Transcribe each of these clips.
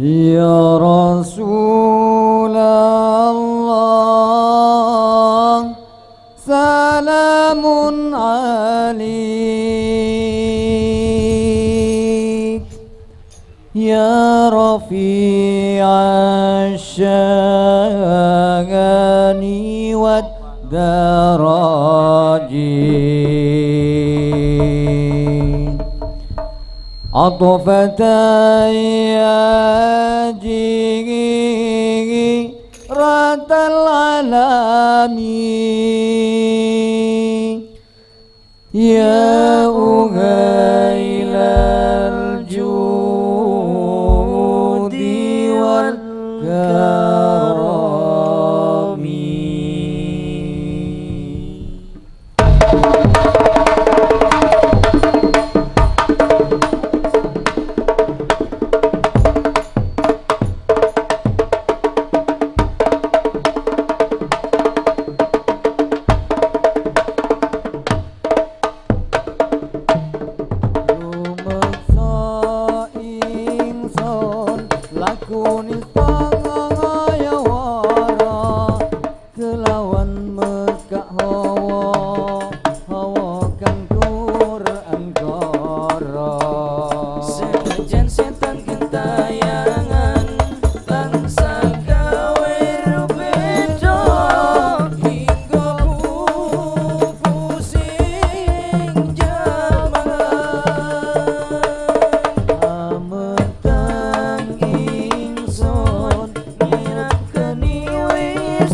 Ya Rasulullah, salamun alik. Ya Rafi'a syagani wad daraji. Atufatan ya jiratal alami, ya ughailal judi wal karami. Lakunis pangaya wara kelawan mekak hawa hawa kan Quran kara Senajan setan gentayangan bangsa gawe rubedo hingga pusing jaman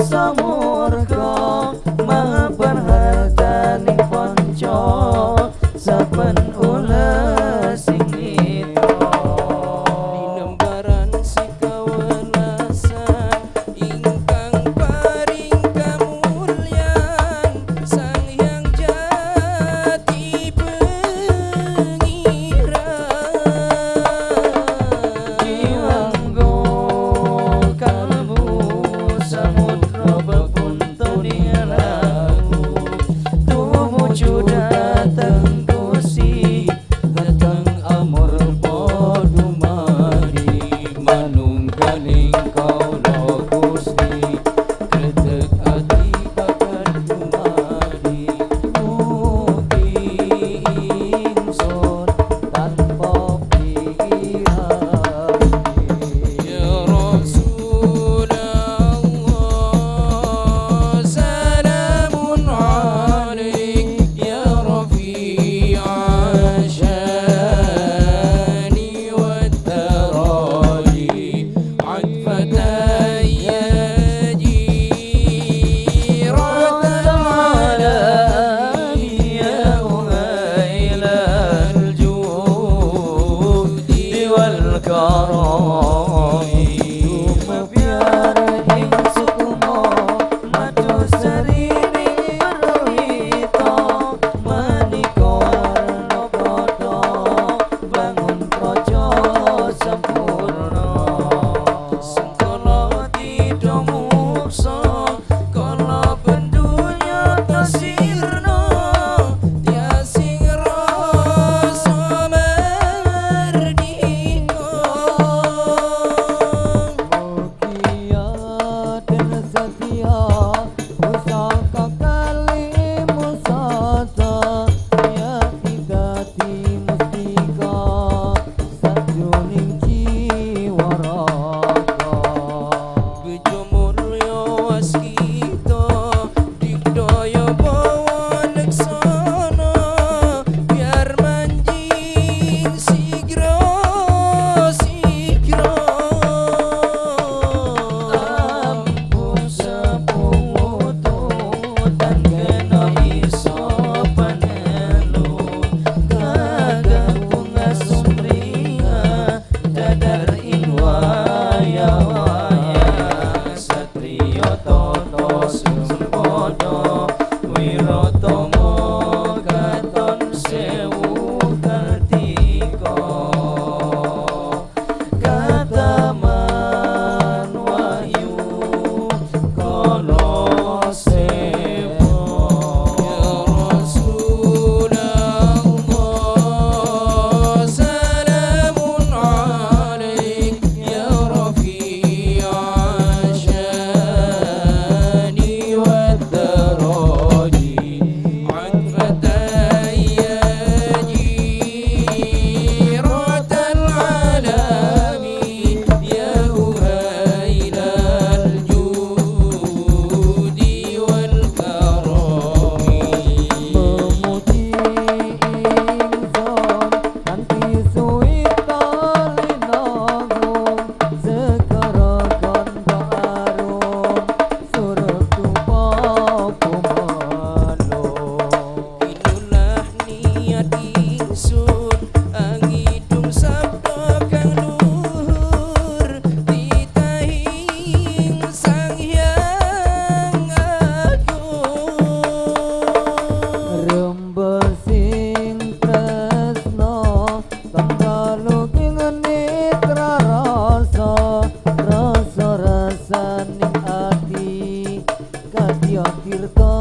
samurga mapan hartani ponco saben ulah sing mitra dinembaran sikawelasan ingkang paring kamulyan sang hyang jati pengiran jiwanggo kalbu samud datang kusi datang amor podu mari manunggaling kaula Gusti kretek ati bakal dumadi mugi ingsun tanpa pikiran ya Rasulullah salamun alaik Senitra rasa rasaning ati kadya tirta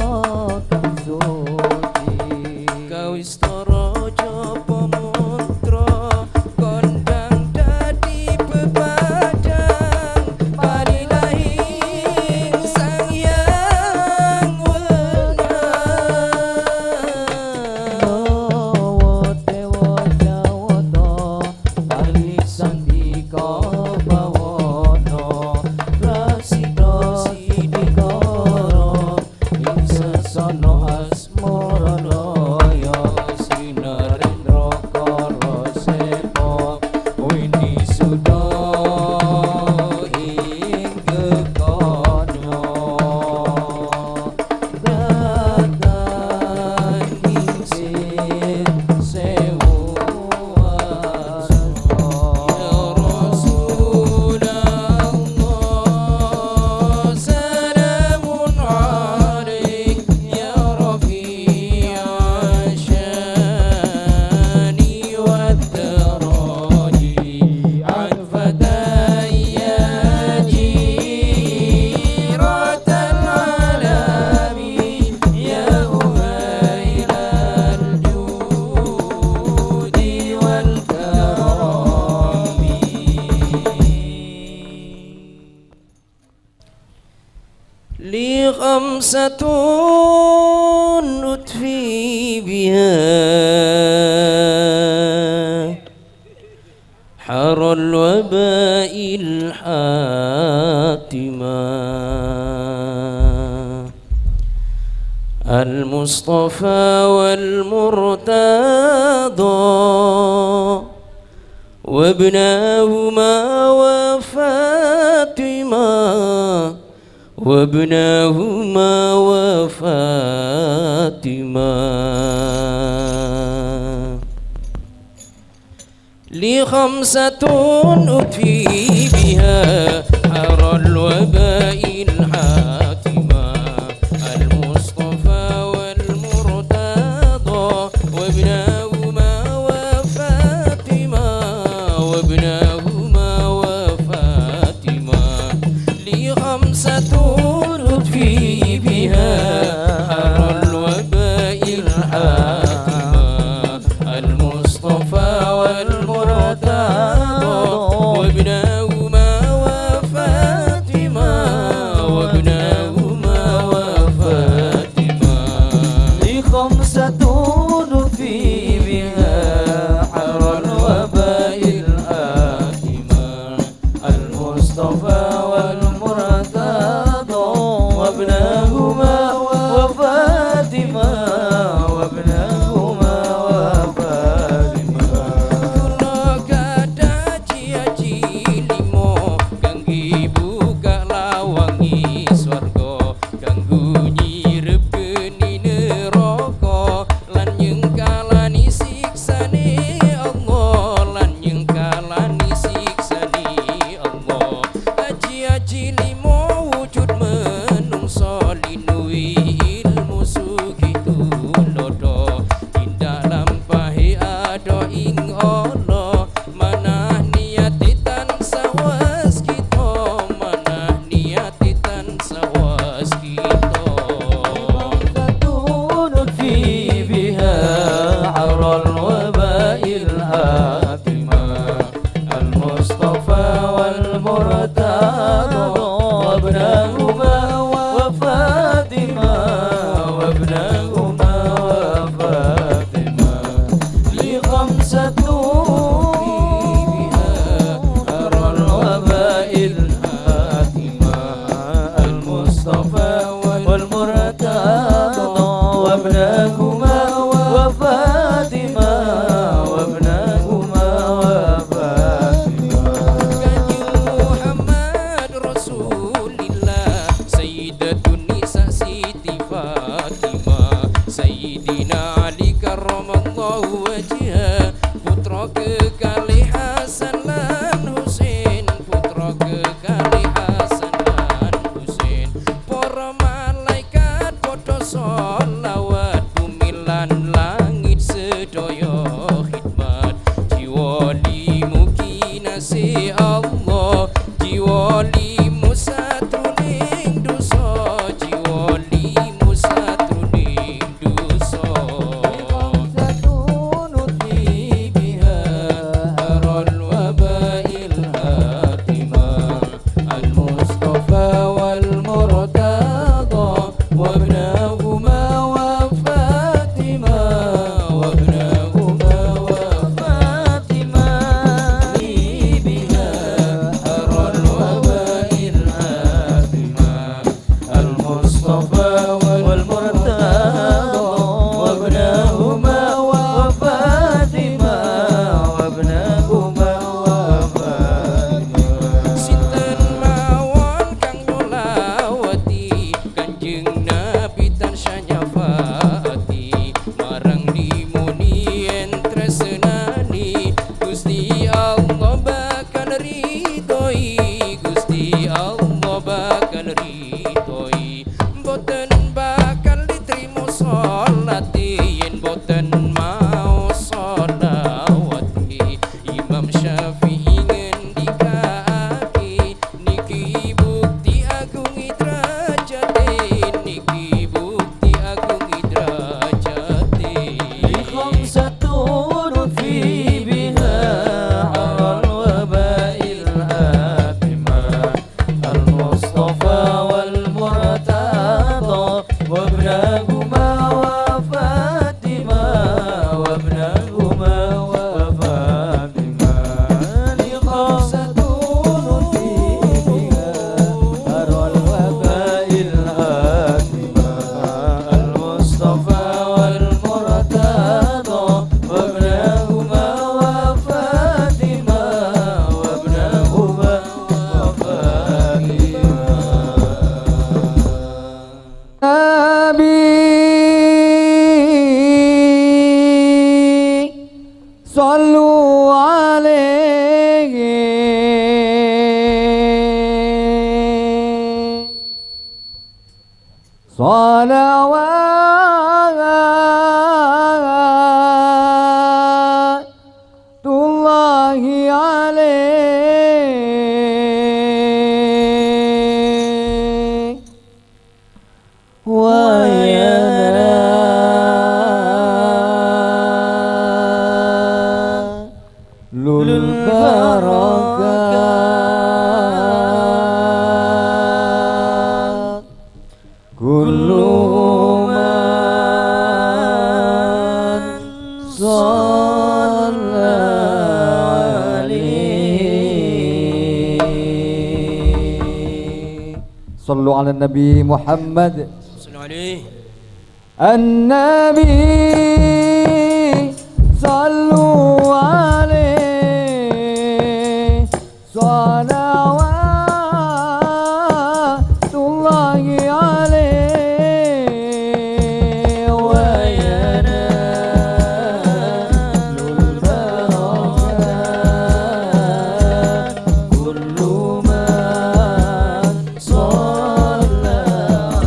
kang suci Kawistara japa mantra kondang dadi pepadang parilahing sang hyang wenang Mawa dewa jawata kali santika bawana prasida sidikara ing sasana asmaranaya sinarendra karasepa wini suda ing gekana datang ing sin sewu Ya Rasulullah salamun alaik ya rafi'a syani wa daraji an fataya jiratan alami ya uhailal judi wal karami li khamsatun nutfi biha حر الوباء الحاتمة المصطفى والمرتضى وابناهما وفاطمة وابناهما وفاطمة لي خمسة أتفي بها حر الوباء الحاتمة المصطفى والمرتضى وابناهما وفاطمة وابناهما وفاطمة لي خمسة أتفي بها حر الوباء الحاتمة المصطفى والمرتضى وابناهما وفاطمة وابناهما وفاطمة لخمسة نفي بها حر الوباء الآتمة المصطفى والمرتضى وابناهما وفاطمة وابناهما وفاطمة Kula kada ciaci limo kangge buka lawangi swarga kanggo nyirep geni neraka lan nyengkalani siksane Allah lan nyengkalani siksane Allah aji-aji limo wujud menungso linuwi ilmu sugi tulodo tindak lampahi ado ing Allah manah niati tansah was kita manah niati tansah was kita نطفي بها حر الوباء الآتمة المصطفى والمرتضى وابناهما وفاطمة وابناهما وفاطمة لخمسة حر الوباء الآتمة المصطفى والمرتضى وابناهما وفاطمة وابناهما وفاطمة Kanjeng Muhammad kekasih Allah, jiwa limu satruning dosa, jiwa limu satruning dosa. Satunut fi biha Arul wabail hatimah, al-Mustafa wal Murtada, وابنهما وفاطمة وابنهما وفاطمة بها أرى الوباء الآثمة المصطفى والمرتضى وابنهما وفاطمة وابنهما وفاطمة Sinten mawon kang nyolawati Kanjeng Nabi tansah nyafaati marang dimuni yen tresnani Gusti Allah bakal ridhoi, Gusti Allah bakal ridhoi. Boten bakal diterima sholati yen boten mau sholawati. Imam Syafi'i ngendikake niki bukti agungi derajate, niki bukti agungi derajate. خمسة في بها على الوباء الآثمة المصطفى والمرتضى وابنهما وفاطمة وابنهما وفاطمة خمسة في بها على الوباء الآثمة المصطفى والمرتضى وابنهما وفاطمة وابنهما وفاطمة صلوا عليه صلوات الله عليه وينال البركات كل من صلى عليه. صلوا على النبي محمد Sallu alaihi. النبي صلوا عليه صلوات الله عليه وينال البركات كل من صلى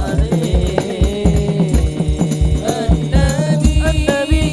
عليه. النبي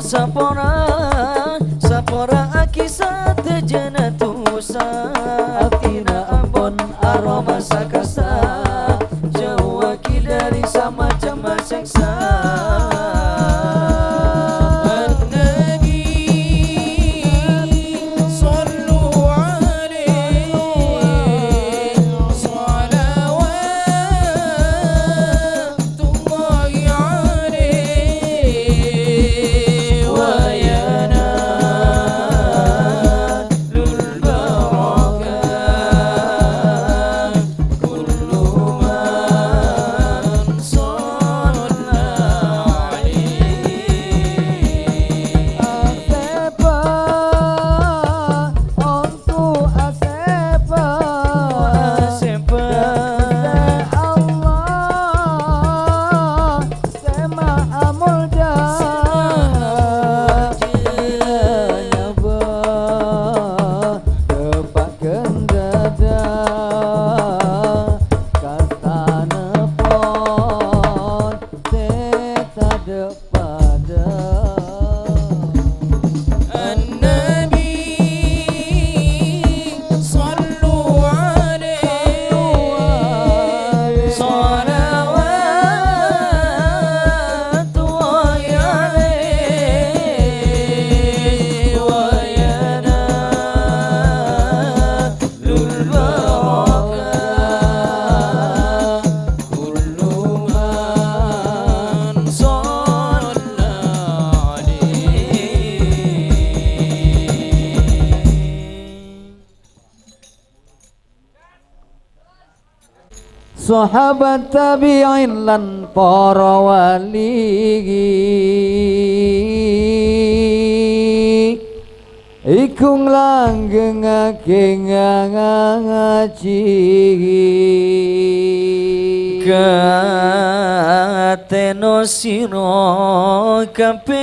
Sapora kisah tejenatusa Atina ambon aroma sakasa jauh aki dari sama macam seksa. Sahabat tabi'in lan para wali iku nglanggengake ngaji Kateno siro kaping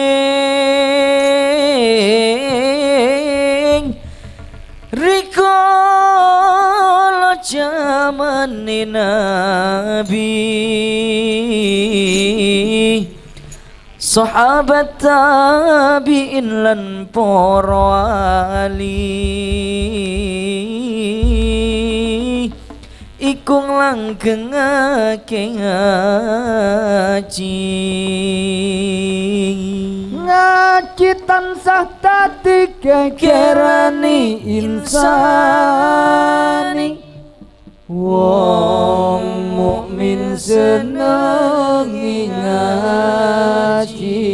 rikala jaman Nabi sahabat tabi'in lan para wali iku nglanggengake ngaji tansah dadi gegerani insani wong mukmin senengi ngaji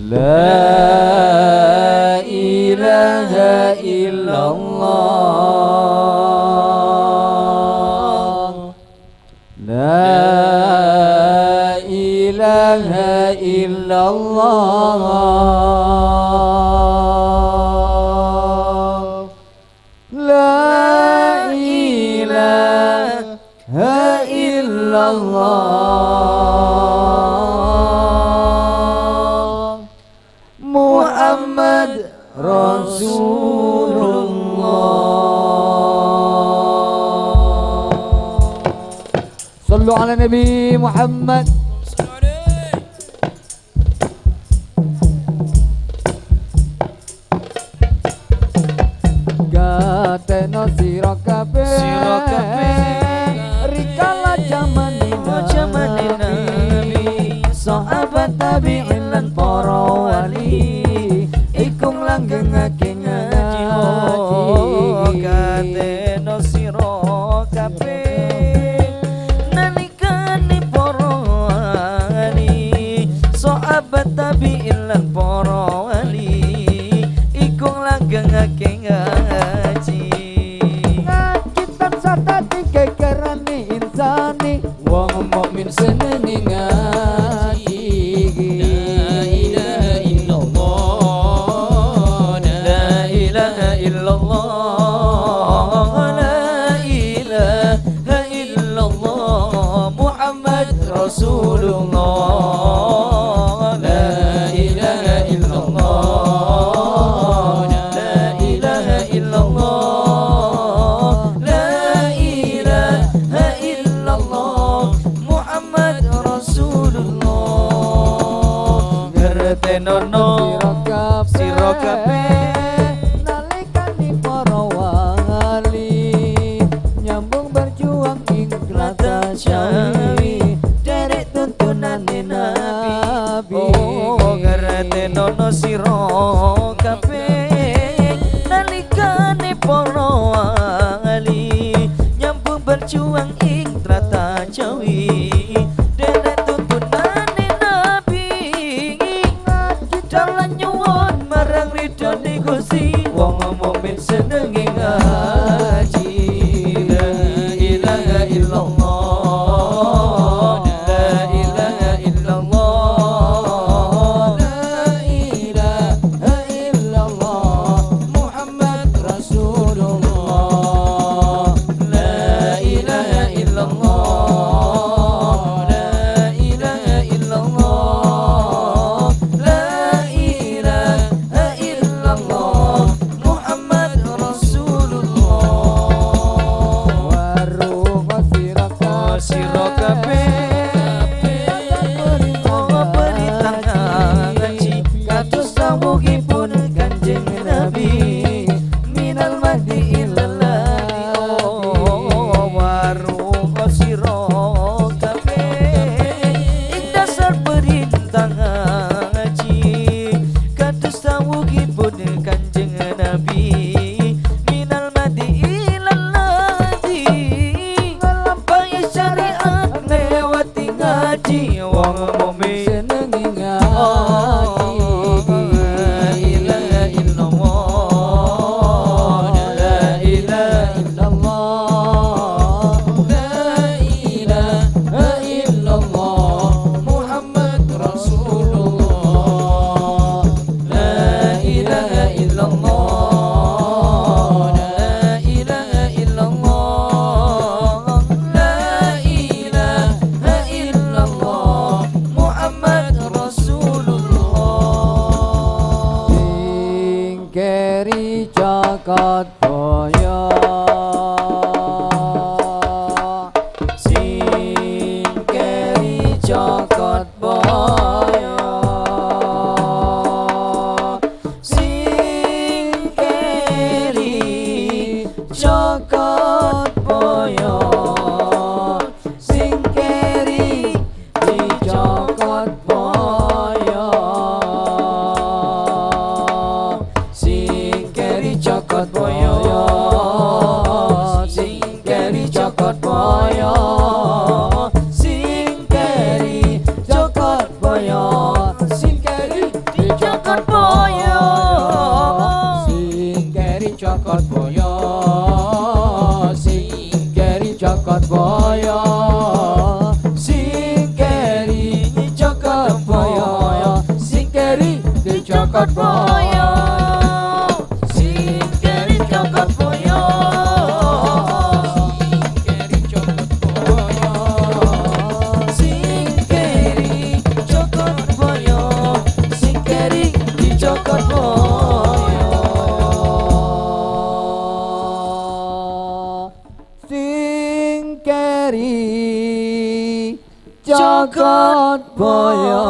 la ilaha illallah la ilaha illallah la ilaha illallah Muhammad Rasulullah. Sallu ala Nabi Muhammad. Gateno sira kabeh rikala jaman Nabi sahabat tabi'in lan para wali iku nglanggengake ngaji Kateno sira kabeh nalikane para wali sahabat tabi'in lan para wali iku nglanggengake ngaji tansah dadi gegerane insani wong mukmin senengi ngaji la ilaha illallah la ilaha illallah Muhammad Rasulullah la ilaha illallah la ilaha illallah la ilaha illallah Muhammad Rasulullah nono sira kabeh nalikane para wali nyambung berjuang ing tlatah Jawi derek tuntunane Nabi. Oh ngerti nono sira kabeh nalikane para wali nyambung berjuang ing tlatah Jawi derek tuntunane Nabi dalan nyuwun marang ridhone Gusti wong mukmin senenge ngaji. La ilaha illallah, la ilaha illallah, La ilaha illallah Muhammad Rasulullah. la ilaha illallah, la ilaha illallah, la ilaha illallah, Muhammad Rasulullah. Waruh siraka Sira kabeh perintah ngaji kados sawuhipun Kanjeng Nabi minal mahdi ilal lahdi. Oh waruh sira kabeh ing dasar perintah ngaji kados sawuhipun Kanjeng Nabi minal mahdi ilal lahdi ngelampahi syariat lewati ngaji wong mukmin senenge la ngaji. ilaha illallah, la ilaha illallah La ilaha illallah Muhammad Rasulullah. la ilaha illallah, la ilaha illallah, la ilaha illallah, Muhammad Rasulullah. Singkeri jagat boyo Singkeri jagat boyo, singkeri jagat boyo, Singkeri di jagat boyo singkeri jagat boyo, singkeri jagat boyo, singkeri jagat boyo, singkeri di jagat boyo, Singkeri jagat boyo Singkeri jagat boyo Singkeri jagat boyo Singkeri di jagat boyo singkeri jagat boyo, singkeri jagat boyo, singkeri di jagat boyo. Singkeri jagat boyo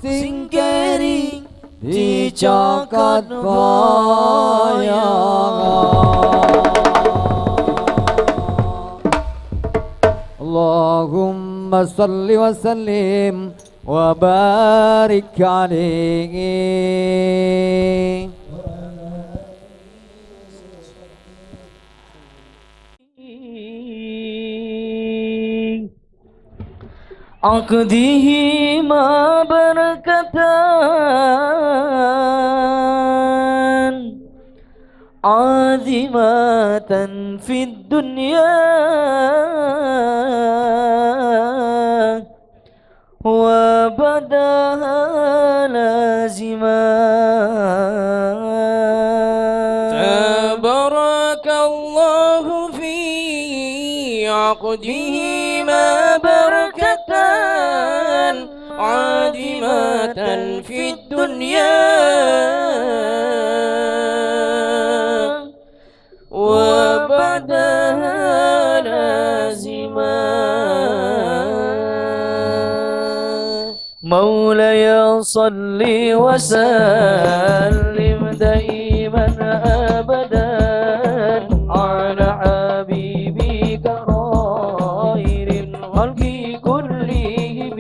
Singkeri di jagat boyo. Allahumma salli wa sallim wa barik alaihi. Aqdihi ma barakatan azimatan fid dunya wa badaha lazima. Tabarakallahu fi aqdihi ma barakatan adimatan fid dunya wa badaha lazima. مولاي صل وسلم دائما أبدا على حبيبك خير الخلق كلهم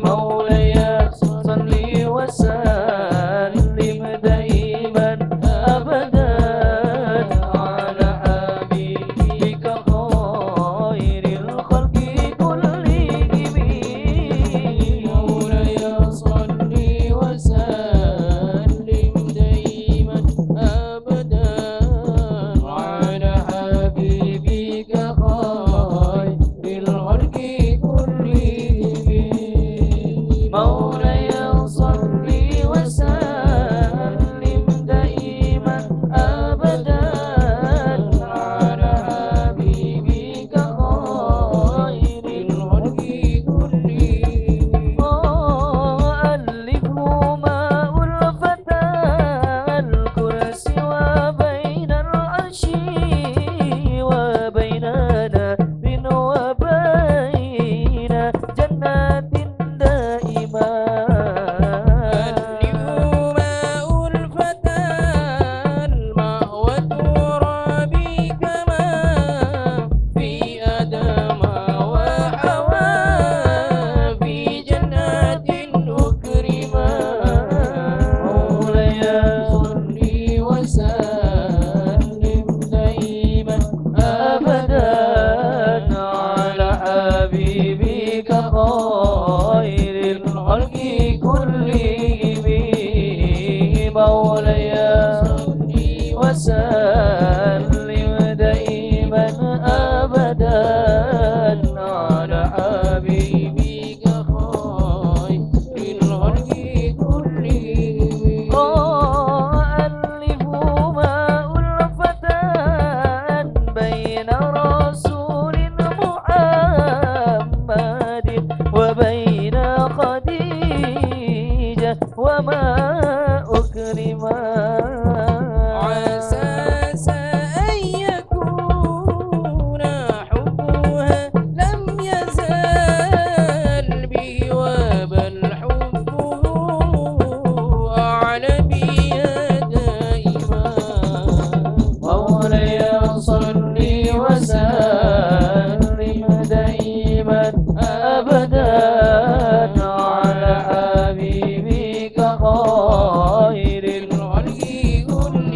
مولاي صل وسلم دائما أبدا على حبيبك خير الخلق كلهم مولاي صل وسلم دائما أبدا على حبيبك خير الخلق كلهم مولاي صل وسلم دائما أبدا على حبيبك خير الخلق كلهم ألفهما ألفتا الكرسي وبين العرش وبيننا من وبين جنات دائما ألفهما ألفتا الماء والتراب كما في آدم وحواء في جنات أكرما مولاي صل وسلم دائما أبدا على حبيبك خير الخلق كلهم مولاي صل وسلم دائما أبدا على حبيبك خير الخلق كلهم ألفهما ألفتان بين رسول محمد وبين خديجة وما أكرما عسى أن يكون حبها لم يزال به وبل حبه أعلى بها دائما مولاي صل وسلم دائما أبدا على حبيبك خير الخلق كلهم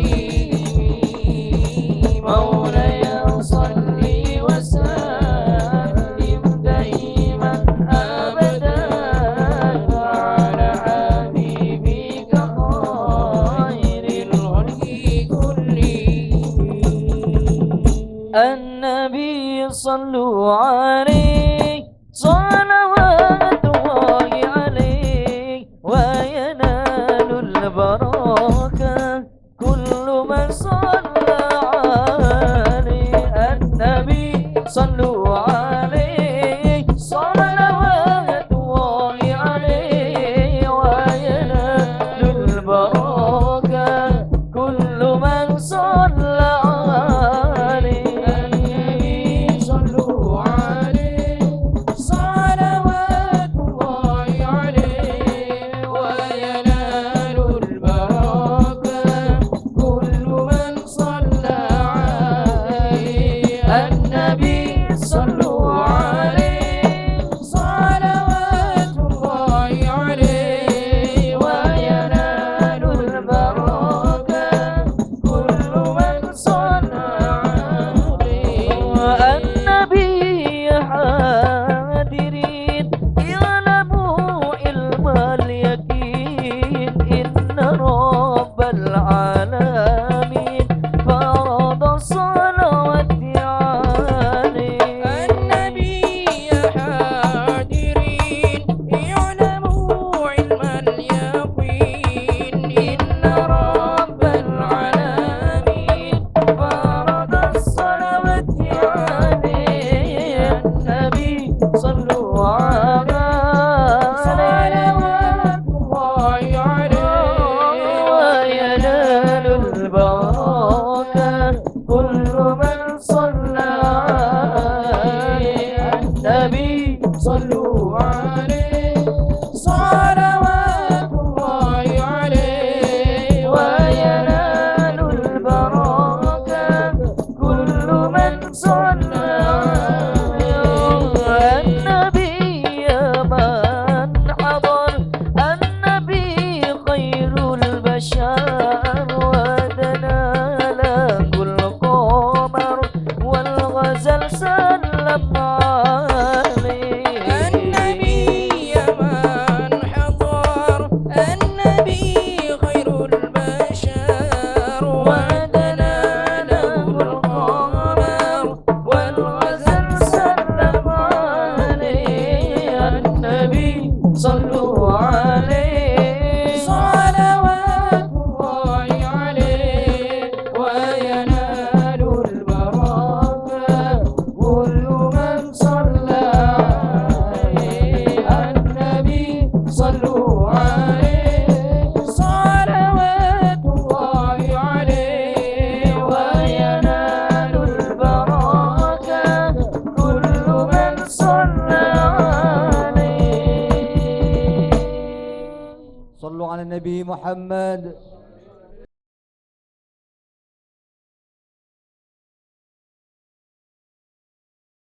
مولاي صل وسلم دائما أبدا على حبيبك خير الخلق كلهم النبي صلوا عليه صلوات الله عليه وينال البركة كل من صلى عليه النبي صلوا عليه صلوات الله عليه وينال البركة كل من صلى عليه النبي صلوا عليه صلوات الله عليه وينال البركة كل من صلى عليه النبي صلوا عليه صلوات الله عليه وينال البركة كل من صلى عليه النبي حاضرين اعلموا علم اليقين إن رب العالمين فرض الصلوات عليه النبي حاضرين يعلموا علم اليقين إن رب العالمين فرض الصلوات عليه النبي صلوا عليه صلوات الله عليه وينال البركة كل من صلى عليه النبي صلوا عليه النبي من حضر النبي خير البشر ودنا له القمر والغزل سلم عليه النبي صلوا عليه صلوات الله عليه وينال البركة كل من صلى عليه النبي صلوا عليه صلوات الله عليه وينال البركة كل من صلى عليه صلوا على النبي محمد.